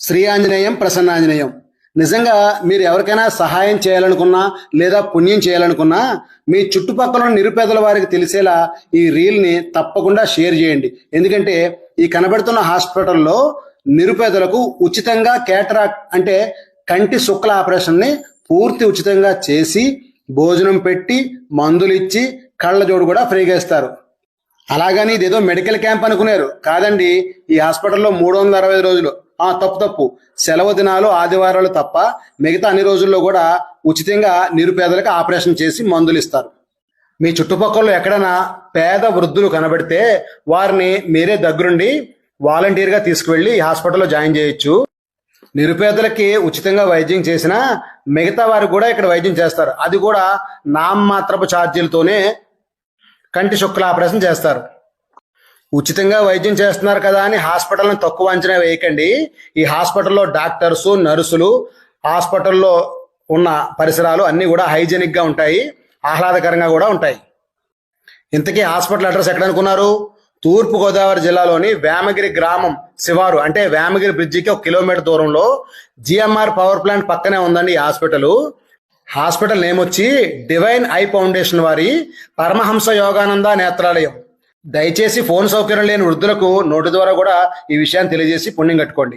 శ్రీ ఆంజనేయం ప్రసన్నాంజనేయం. నిజంగా మీరు ఎవరికైనా సహాయం చేయాలనుకున్నా లేదా పుణ్యం చేయాలనుకున్నా మీ చుట్టుపక్కల ఉన్న నిరుపేదల వారికి తెలిసేలా ఈ రీల్ని తప్పకుండా షేర్ చేయండి. ఎందుకంటే ఈ కనబడుతున్న హాస్పిటల్లో నిరుపేదలకు ఉచితంగా కేటరాక్ట్ అంటే కంటి శుక్ల ఆపరేషన్ని పూర్తి ఉచితంగా చేసి భోజనం పెట్టి మందులు ఇచ్చి కళ్ళజోడు కూడా ఫ్రీగా ఇస్తారు. అలాగని ఇదేదో మెడికల్ క్యాంప్ అనుకున్నారు కాదండి. ఈ హాస్పిటల్లో 365 రోజులు తప్పు సెలవు దినాలు ఆదివారాలు తప్ప మిగతా అన్ని రోజుల్లో కూడా ఉచితంగా నిరుపేదలకు ఆపరేషన్ చేసి మందులు ఇస్తారు. మీ చుట్టుపక్కల ఎక్కడైనా పేద వృద్ధులు కనబడితే వారిని మీరే దగ్గరుండి వాలంటీర్గా తీసుకువెళ్ళి ఈ హాస్పిటల్లో జాయిన్ చేయొచ్చు. నిరుపేదలకి ఉచితంగా వైద్యం చేసినా మిగతా వారికి కూడా ఇక్కడ వైద్యం చేస్తారు. అది కూడా నామమాత్రపు ఛార్జీలతోనే కంటి శుక్ల ఆపరేషన్ చేస్తారు. ఉచితంగా వైద్యం చేస్తున్నారు కదా అని హాస్పిటల్ని తక్కువ అంచనా వేయకండి. ఈ హాస్పిటల్లో డాక్టర్సు, నర్సులు, హాస్పిటల్లో ఉన్న పరిసరాలు అన్నీ కూడా హైజెనిక్గా ఉంటాయి, ఆహ్లాదకరంగా కూడా ఉంటాయి. ఇంతకీ హాస్పిటల్ అడ్రస్ ఎక్కడ అనుకున్నారు? తూర్పుగోదావరి జిల్లాలోని వేమగిరి గ్రామం శివారు అంటే వేమగిరి బ్రిడ్జికి 1 కిలోమీటర్ దూరంలో జిఎంఆర్ పవర్ ప్లాంట్ పక్కనే ఉందండి ఈ హాస్పిటల్. హాస్పిటల్ నేమ్ వచ్చి డివైన్ ఐ ఫౌండేషన్ వారి పరమహంస యోగానంద నేత్రాలయం. దయచేసి ఫోన్ సౌకర్యం లేని వృద్ధులకు నోటి ద్వారా కూడా ఈ విషయాన్ని తెలియజేసి పుణ్యం కట్టుకోండి.